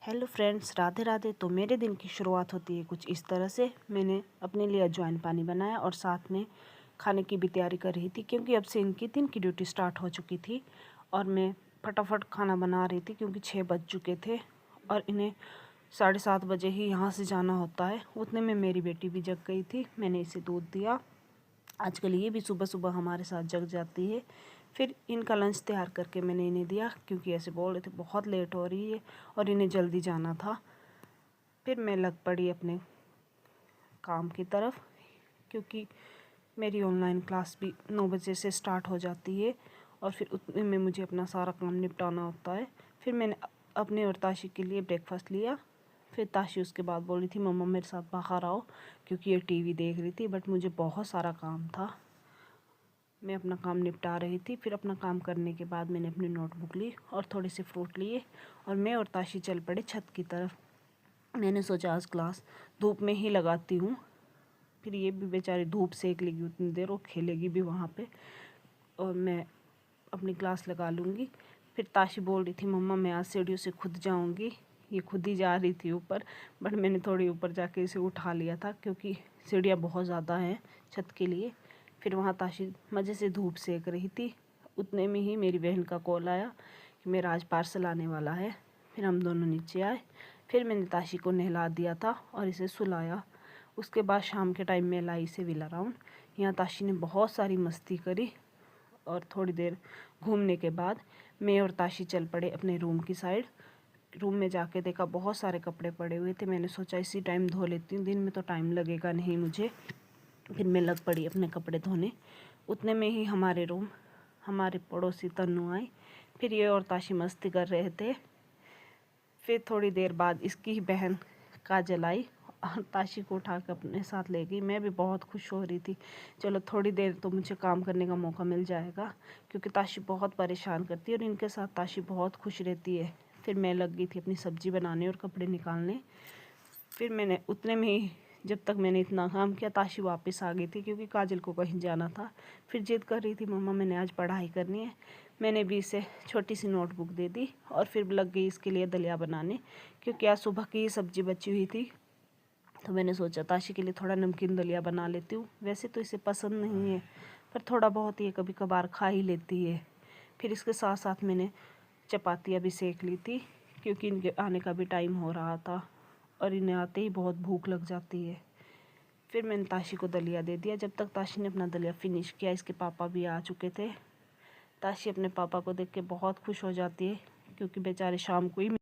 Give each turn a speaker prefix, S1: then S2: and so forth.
S1: Hello friends, Radhe Radhe. तो मेरे दिन की शुरुआत होती है कुछ इस तरह से। मैंने अपने लिए अजवाइन पानी बनाया और साथ में खाने की भी तैयारी कर रही थी, क्योंकि अब से इनकी दिन की ड्यूटी स्टार्ट हो चुकी थी और मैं फटाफट खाना बना रही थी, क्योंकि 6 बज चुके थे और इन्हें 7:30 बजे ही यहाँ से जाना होता है। उतने में मेरी बेटी भी जग गई थी, मैंने इसे दूध दिया। आजकल ये भी सुबह सुबह हमारे साथ जग जाती है। फिर इनका लंच तैयार करके मैंने इन्हें दिया, क्योंकि ऐसे बोल रहे थे बहुत लेट हो रही है और इन्हें जल्दी जाना था। फिर मैं लग पड़ी अपने काम की तरफ, क्योंकि मेरी ऑनलाइन क्लास भी 9 बजे से स्टार्ट हो जाती है और फिर उतने में मुझे अपना सारा काम निपटाना होता है। फिर मैंने अपने और ताशी के लिए ब्रेकफास्ट लिया। फिर ताशी उसके बाद बोल रही थी मम्मा मेरे साथ बाहर आओ, क्योंकि ये टीवी देख रही थी। बट मुझे बहुत सारा काम था, मैं अपना काम निपटा रही थी। फिर अपना काम करने के बाद मैंने अपनी नोटबुक ली और थोड़े से फ्रूट लिए और मैं और ताशी चल पड़े छत की तरफ। मैंने सोचा आज क्लास धूप में ही लगाती हूँ, फिर ये भी बेचारी धूप सेक लेगी उतनी देर, वो खेलेगी भी वहाँ पे और मैं अपनी क्लास लगा लूँगी। फिर ताशी बोल रही थी मम्मा मैं आज सीढ़ियों से खुद जाऊँगी। ये खुद ही जा रही थी ऊपर, बट मैंने थोड़ी ऊपर जाके इसे उठा लिया था, क्योंकि सीढ़ियाँ बहुत ज़्यादा हैं छत के लिए। फिर वहाँ ताशी मज़े से धूप सेक रही थी। उतने में ही मेरी बहन का कॉल आया कि मेरा आज पार्सल आने वाला है। फिर हम दोनों नीचे आए। फिर मैंने ताशी को नहला दिया था और इसे सुलाया। उसके बाद शाम के टाइम में लाई इसे व्हील अराउंड। यहाँ ताशी ने बहुत सारी मस्ती करी और थोड़ी देर घूमने के बाद मैं और ताशी चल पड़े अपने रूम की साइड। रूम में जाके देखा बहुत सारे कपड़े पड़े हुए थे। मैंने सोचा इसी टाइम धो लेती हूँ, दिन में तो टाइम लगेगा नहीं मुझे। फिर मैं लग पड़ी अपने कपड़े धोने। उतने में ही हमारे पड़ोसी तन्नू आई। फिर ये और ताशी मस्ती कर रहे थे। फिर थोड़ी देर बाद इसकी ही बहन काजल आई और ताशी को उठा कर अपने साथ ले गई। मैं भी बहुत खुश हो रही थी, चलो थोड़ी देर तो मुझे काम करने का मौका मिल जाएगा, क्योंकि ताशी बहुत परेशान करती है और इनके साथ ताशी बहुत खुश रहती है। फिर मैं लग गई थी अपनी सब्ज़ी बनाने और कपड़े निकालने। फिर मैंने उतने में ही, जब तक मैंने इतना काम किया, ताशी वापस आ गई थी, क्योंकि काजल को कहीं जाना था। फिर जिद कर रही थी मम्मा मैंने आज पढ़ाई करनी है। मैंने भी इसे छोटी सी नोटबुक दे दी और फिर लग गई इसके लिए दलिया बनाने, क्योंकि आज सुबह की सब्ज़ी बची हुई थी। तो मैंने सोचा ताशी के लिए थोड़ा नमकीन दलिया बना लेती हूँ। वैसे तो इसे पसंद नहीं है, पर थोड़ा बहुत ये कभी कभार खा ही लेती है। फिर इसके साथ साथ मैंने चपातियाँ भी सेक ली थी, क्योंकि इनके आने का भी टाइम हो रहा था और इन्हें आते ही बहुत भूख लग जाती है। फिर मैंने ताशी को दलिया दे दिया। जब तक ताशी ने अपना दलिया फिनिश किया, इसके पापा भी आ चुके थे। ताशी अपने पापा को देख के बहुत खुश हो जाती है, क्योंकि बेचारे शाम को ही